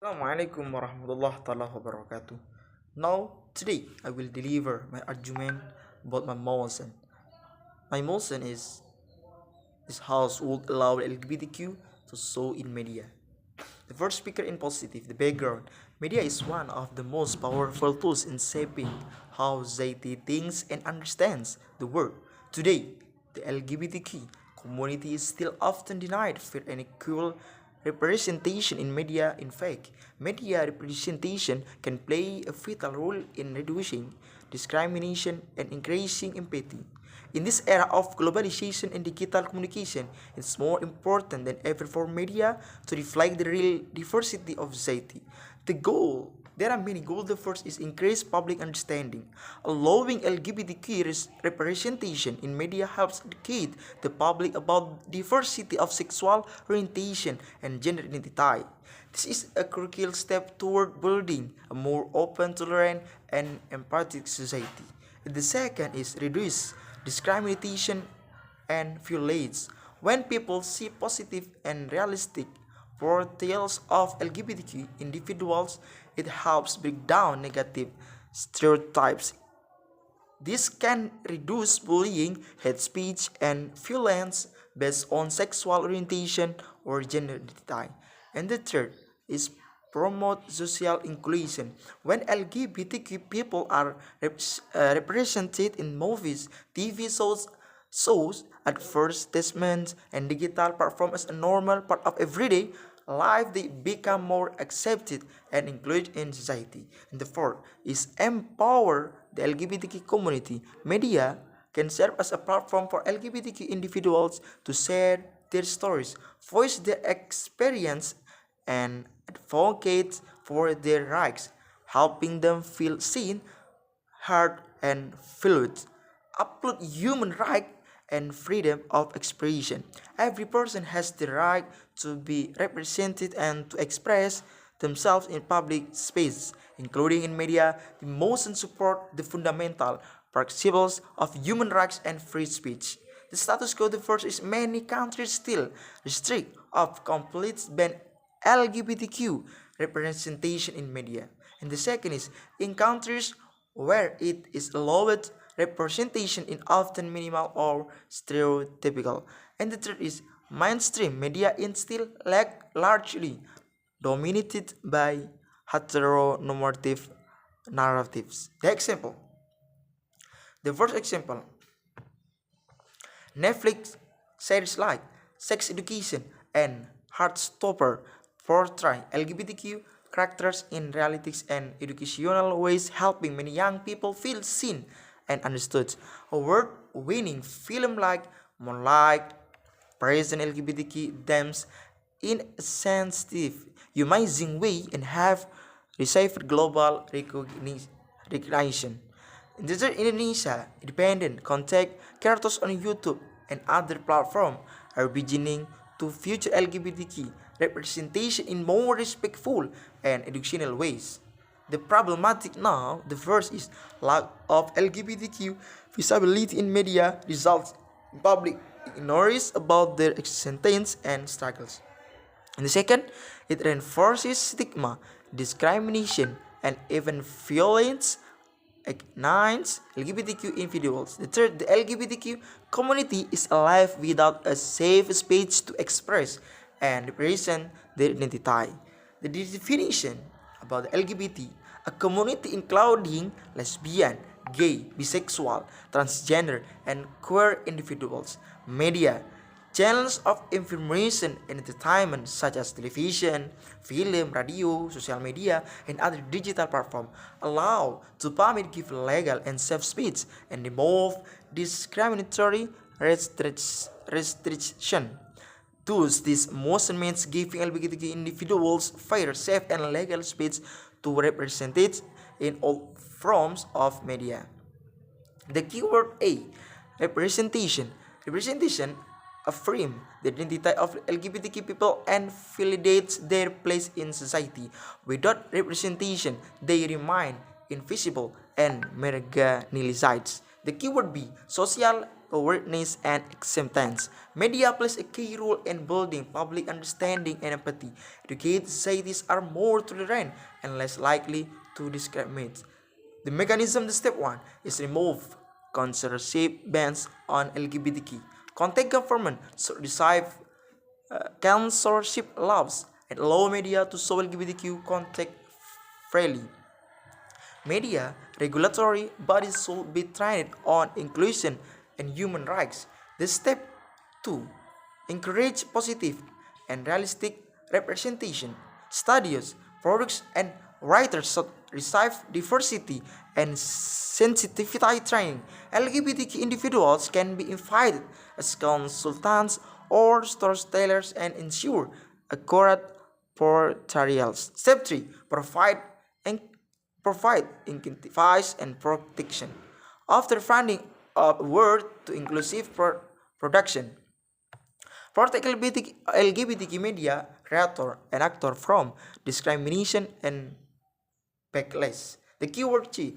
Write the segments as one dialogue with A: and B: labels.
A: Assalamualaikum warahmatullahi taala wabarakatuh. Now, today I will deliver my argument about my motion. My motion is this house would allow LGBTQ to show in media. The first speaker in positive, the background. Media is one of the most powerful tools in shaping how society thinks and understands the world. Today, the LGBTQ community is still often denied fair and equal representation in media. In fact, media representation can play a vital role in reducing discrimination and increasing empathy. In this era of globalization and digital communication, it's more important than ever for media to reflect the real diversity of society. There are many goals. The first is increase public understanding. Allowing LGBTQ representation in media helps educate the public about diversity of sexual orientation and gender identity. This is a crucial step toward building a more open, tolerant, and empathetic society. The second is reduce discrimination and violence. When people see positive and realistic portrayals of LGBTQ individuals, it helps break down negative stereotypes. This can reduce bullying, hate speech, and violence based on sexual orientation or gender identity. And the third is promote social inclusion. When LGBTQ people are represented in movies, TV shows, advertisements, and digital platforms as a normal part of everyday life, they become more accepted and included in society. And the fourth is empower the LGBTQ community. Media can serve as a platform for LGBTQ individuals to share their stories, voice their experience, and advocate for their rights, helping them feel seen, heard, and valued. Uphold human rights and freedom of expression. Every person has the right to be represented and to express themselves in public space, including in media. The motion support the fundamental principles of human rights and free speech. The status quo, the first is many countries still restrict of complete ban LGBTQ representation in media. And the second is in countries where it is allowed, representation is often minimal or stereotypical. And the third is mainstream media is still largely dominated by heteronormative narratives. The first example, Netflix series like Sex Education and Heartstopper portray LGBTQ characters in realities and educational ways, helping many young people feel seen and understood. Award-winning film like Moonlight present LGBTQ themes in a sensitive, humanizing way and have received global recognition. In the Indonesia, independent content creators on YouTube and other platforms are beginning to feature LGBTQ representation in more respectful and educational ways. The problematic now, the first is lack of LGBTQ visibility in media results in public ignorance about their existence and struggles. And the second, it reinforces stigma, discrimination, and even violence against LGBTQ individuals. The third, the LGBTQ community is alive without a safe space to express and represent their identity. The definition about the LGBT, a community including lesbian, gay, bisexual, transgender, and queer individuals. Media, channels of information and entertainment such as television, film, radio, social media, and other digital platforms allow to permit give legal and safe speech and remove discriminatory restriction. Thus, this motion means giving LGBTQ individuals fair, safe, and legal speech to represent it in all forms of media. The keyword A, representation. Representation affirms the identity of LGBTQ people and validates their place in society. Without representation, they remain invisible and marginalized. The keyword B, social awareness and acceptance. Media plays a key role in building public understanding and empathy. Educated societies are more tolerant and less likely to discriminate. The step one, is remove censorship bans on LGBTQ. Contact government should decide censorship laws and allow media to show LGBTQ content freely. Media regulatory bodies should be trained on inclusion and human rights. The step 2, encourage positive and realistic representation. Studios, products, and writers should receive diversity and sensitivity training. LGBTQ individuals can be invited as consultants or storytellers and ensure accurate portrayals. Step 3, provide incentives and protection. After finding a word to inclusive production, protect LGBTQ media creator and actor from discrimination and backlash. The keyword G,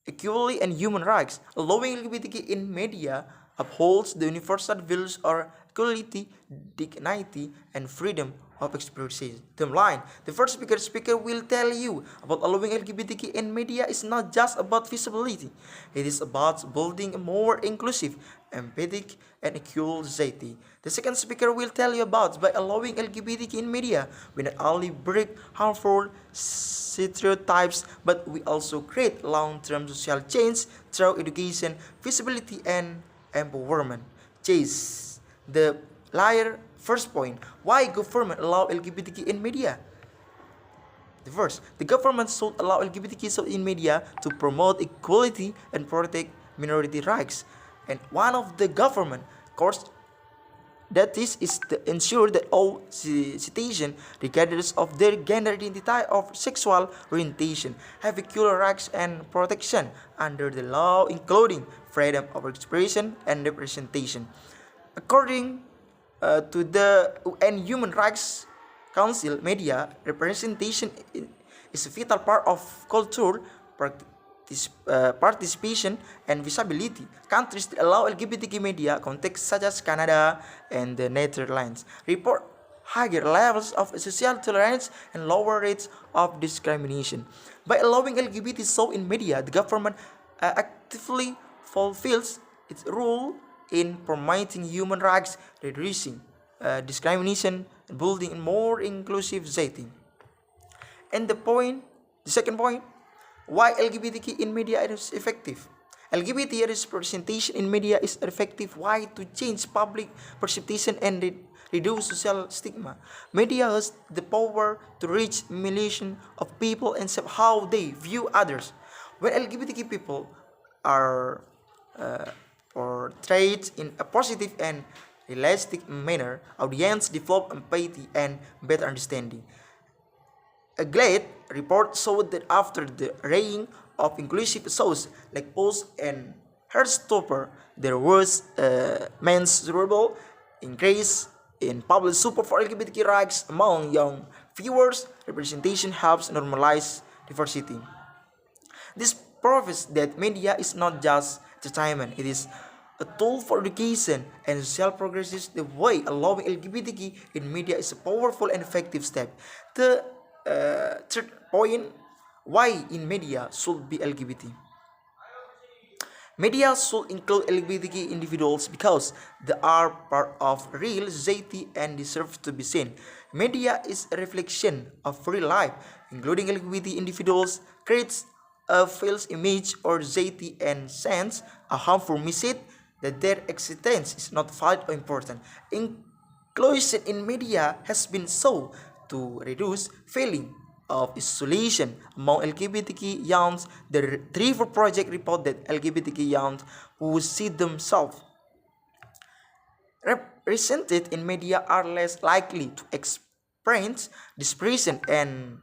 A: equality and human rights. Allowing LGBTQ in media upholds the universal values of equality, dignity, and freedom of expression. Line. The first speaker will tell you about allowing LGBTQ in media is not just about visibility. It is about building a more inclusive, empathic, and equal society. The second speaker will tell you about by allowing LGBTQ in media, we not only break harmful stereotypes, but we also create long-term social change through education, visibility, and empowerment. Chase the liar first point. Why government allow LGBTQ in media? The first, the government should allow LGBTQ in media to promote equality and protect minority rights. And one of the government course that is to ensure that all citizens, regardless of their gender identity or sexual orientation, have equal rights and protection under the law, including freedom of expression and representation. According to the UN Human Rights Council, media representation is a vital part of culture participation and visibility. Countries that allow LGBTQ media contexts such as Canada and the Netherlands report higher levels of social tolerance and lower rates of discrimination. By allowing LGBT show in media, the government actively fulfills its role in promoting human rights, reducing discrimination, and building a more inclusive society. And the second point, why LGBTQ in media is effective. LGBT representation in media is effective. Why? To change public perception and reduce social stigma. Media has the power to reach millions of people and shape how they view others. When LGBTQ people are portrayed in a positive and realistic manner, audience develop empathy and better understanding. A GLAD report showed that after the raying of inclusive shows like Pose and Heartstopper, there was a mensurable increase in public support for LGBTQ rights among young viewers. Representation helps normalize diversity. This proves that media is not just entertainment, it is a tool for education and social progress. Is the way allowing LGBTQ in media is a powerful and effective step. The third point, why in media should be LGBT. Media should include LGBTQ individuals because they are part of real society and deserve to be seen. Media is a reflection of real life, including LGBT individuals, creates a false image or society and sends a harmful message that their existence is not valid or important. Inclusion in media has been so to reduce feeling of isolation among LGBTQ youths. The Retriever Project report that LGBTQ youths who see themselves represented in media are less likely to experience depression and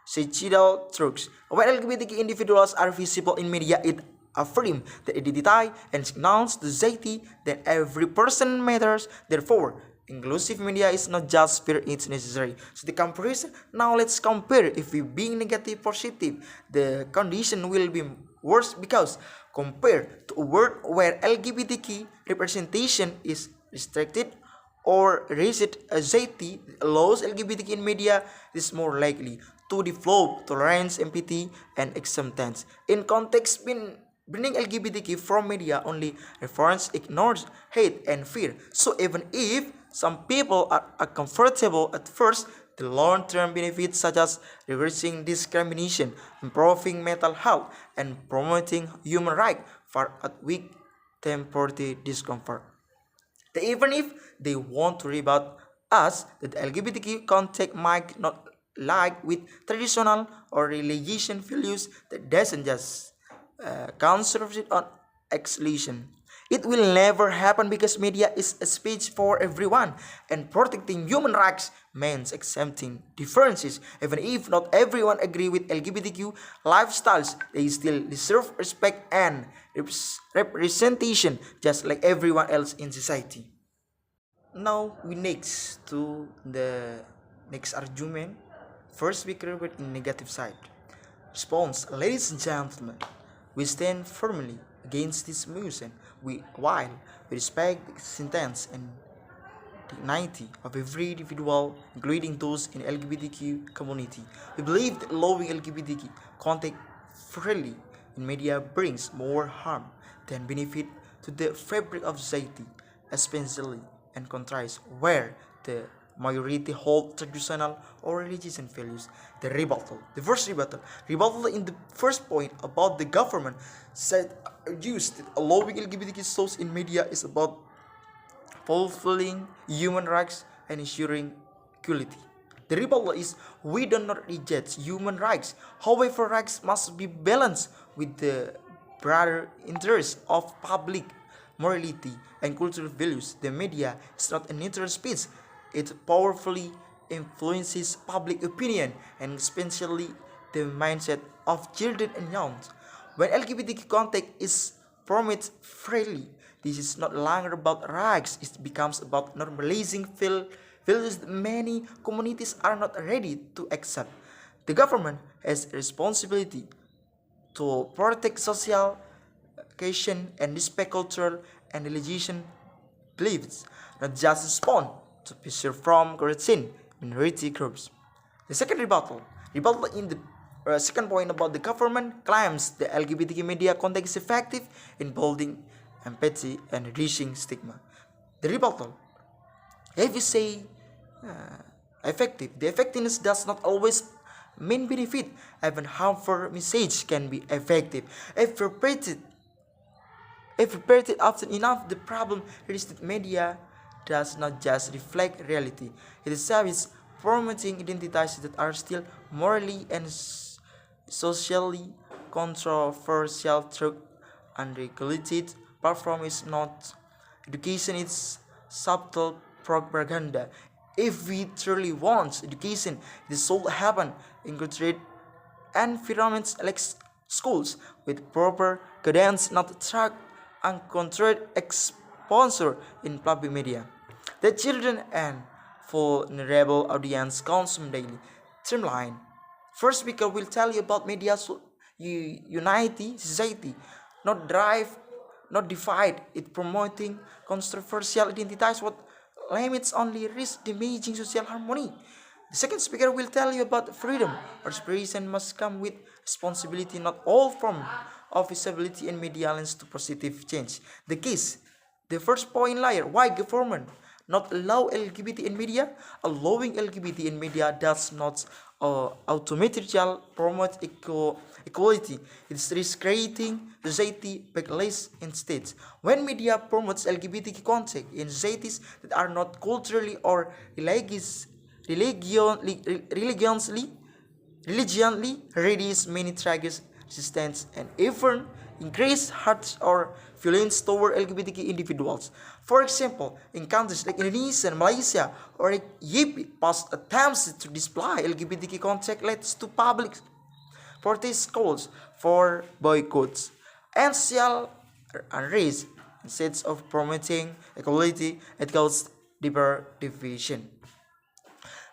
A: suicidal truths. When LGBTQ individuals are visible in media, it affirms the identity and signals to society that every person matters. Therefore, inclusive media is not just fair, it's necessary. So the comparison, now let's compare. If we being negative positive, the condition will be worse because compared to a world where LGBTQ representation is restricted or racist anxiety allows LGBTQ in media is more likely to develop tolerance, empathy, and acceptance. In context, banning LGBTQ from media only refers ignores hate and fear. So even if some people are uncomfortable at first, the long-term benefits such as reversing discrimination, improving mental health, and promoting human rights far outweigh temporary discomfort. Even if they want to rebut us that LGBTQ contact might not like with traditional or religious values that doesn't just concentrate on exclusion. It will never happen because media is a space for everyone and protecting human rights means accepting differences. Even if not everyone agree with LGBTQ lifestyles, they still deserve respect and representation just like everyone else in society. Now we next to the next argument. First we covered in negative side. Response, ladies and gentlemen, we stand firmly against this motion. While we respect the sentence and dignity of every individual, including those in LGBTQ community, we believe that allowing LGBTQ contact freely in media brings more harm than benefit to the fabric of society, especially and contrast where the majority hold traditional or religious values. The rebuttal. The first rebuttal in the first point about the government said argues that allowing LGBTQ shows in media is about fulfilling human rights and ensuring equality. The rebuttal is we do not reject human rights. However, rights must be balanced with the broader interests of public morality and cultural values. The media is not a neutral speech. It powerfully influences public opinion and especially the mindset of children and young. When LGBTQ contact is promoted freely, this is not longer about rights, it becomes about normalizing values that many communities are not ready to accept. The government has a responsibility to protect social cohesion and respect cultural and religious beliefs, not just respond to pressure from correcting minority groups. The second rebuttal in the second point about the government claims the LGBTQ media content is effective in building empathy and reducing stigma. The rebuttal, if you say effective, the effectiveness does not always mean benefit. Even harmful message can be effective if repeated often enough. The problem is that media does not just reflect reality. It is promoting identities that are still morally and socially controversial through unregulated platform is not education, it's subtle propaganda. If we truly want education, this should happen in controlled environments like schools with proper guidance, not track uncontrolled exposure in public media. The children and vulnerable audience consume daily. Trimline. First speaker will tell you about media unity society, not drive, not divide. It promoting controversial identities what limits only risk damaging social harmony. The second speaker will tell you about freedom. Expression must come with responsibility, not all form of visibility and media lens to positive change. The case, the first point layer, why government not allow LGBT in media? Allowing LGBT in media does not automatically promote equality. It is creating society backlash instead. When media promotes LGBTQ content in societies that are not culturally or religiously reduce many triggers resistance and even increase hate or violence toward LGBTQ individuals. For example, in countries like Indonesia and Malaysia or Egypt, past attempts to display LGBTQ content leads to public protest calls for boycotts and social unrest instead of promoting equality. It causes deeper division.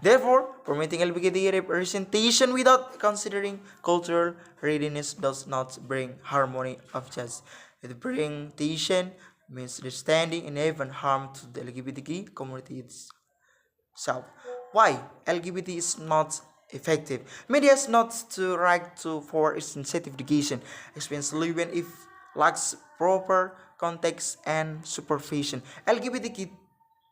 A: Therefore, promoting LGBT representation without considering cultural readiness does not bring harmony of justice. It brings tension, misunderstanding, and even harm to the LGBTQ community itself. Why LGBT is not effective? Media is not to right to for its sensitive education, especially when it lacks proper context and supervision. LGBTQ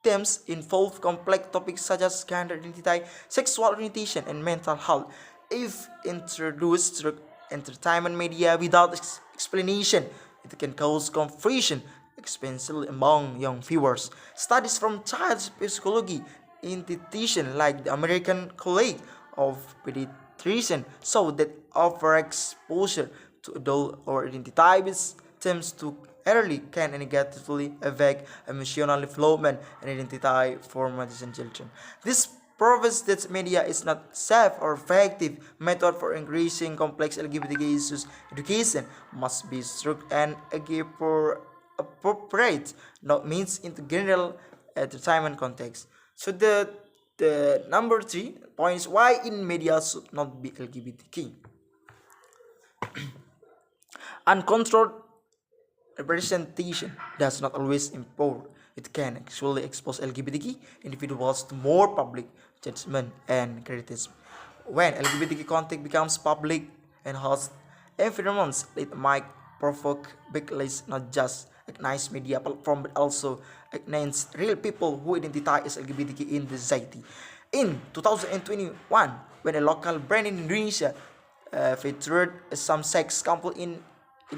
A: themes involve complex topics such as gender identity, sexual orientation, and mental health. If introduced through entertainment media without explanation, it can cause confusion, especially among young viewers. Studies from child psychology institutions like the American College of Pediatricians show that overexposure to adult or identity themes too early can negatively affect emotional development and identity formation in children. This proves that media is not safe or effective method for increasing complex LGBTQ issues. Education must be structured and appropriate, not means into general entertainment context. So the number 3 points why in media should not be LGBTQ. Uncontrolled representation does not always empower. It can actually expose LGBTQ individuals to more public judgment and criticism. When LGBTQ content becomes public and has environments, it might provoke backlash not just against media platform but also against real people who identify as LGBTQ in the society. In 2021, when a local brand in Indonesia featured some sex couple in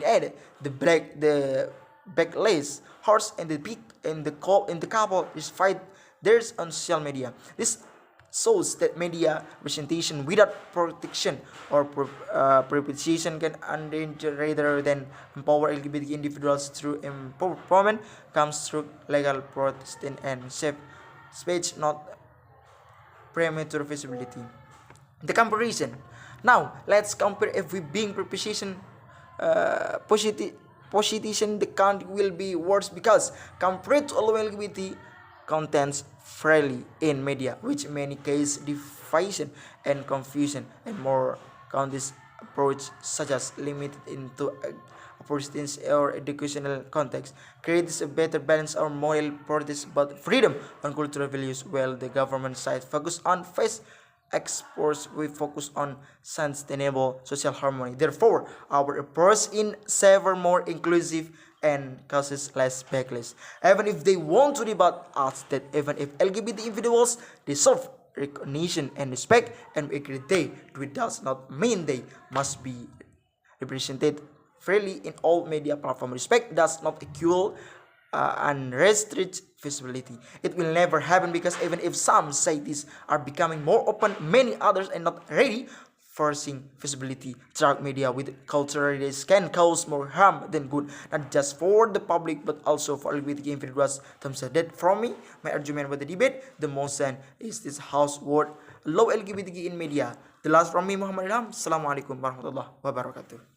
A: ad. The backlash horse and the pig and the couple is fight theirs on social media. This shows that media representation without protection or preposition can endanger rather than empower LGBT individuals through empowerment comes through legal protection and safe speech, not premature visibility. The comparison. Now let's compare if we being preposition position the count will be worse because compared to LGBT contents freely in media, which in many cases division and confusion and more countless approach such as limited into opportunities or educational context creates a better balance of moral priorities but freedom and cultural values while the government side focus on face exports we focus on sustainable social harmony. Therefore, our approach in sever more inclusive and causes less backlash. Even if they want to debate us that even if LGBT individuals deserve recognition and respect and equity, it does not mean they must be represented freely in all media platforms. Respect does not equal unrestricted visibility. It will never happen because even if some societies are becoming more open, many others are not ready. Forcing visibility through media with cultural risk can cause more harm than good, not just for the public but also for LGBTQ individuals themselves. That from me, my argument with the debate, the motion is this house word low LGBTQ in media. The last from me, Muhammad Ilham. Assalamualaikum warahmatullahi wabarakatuh.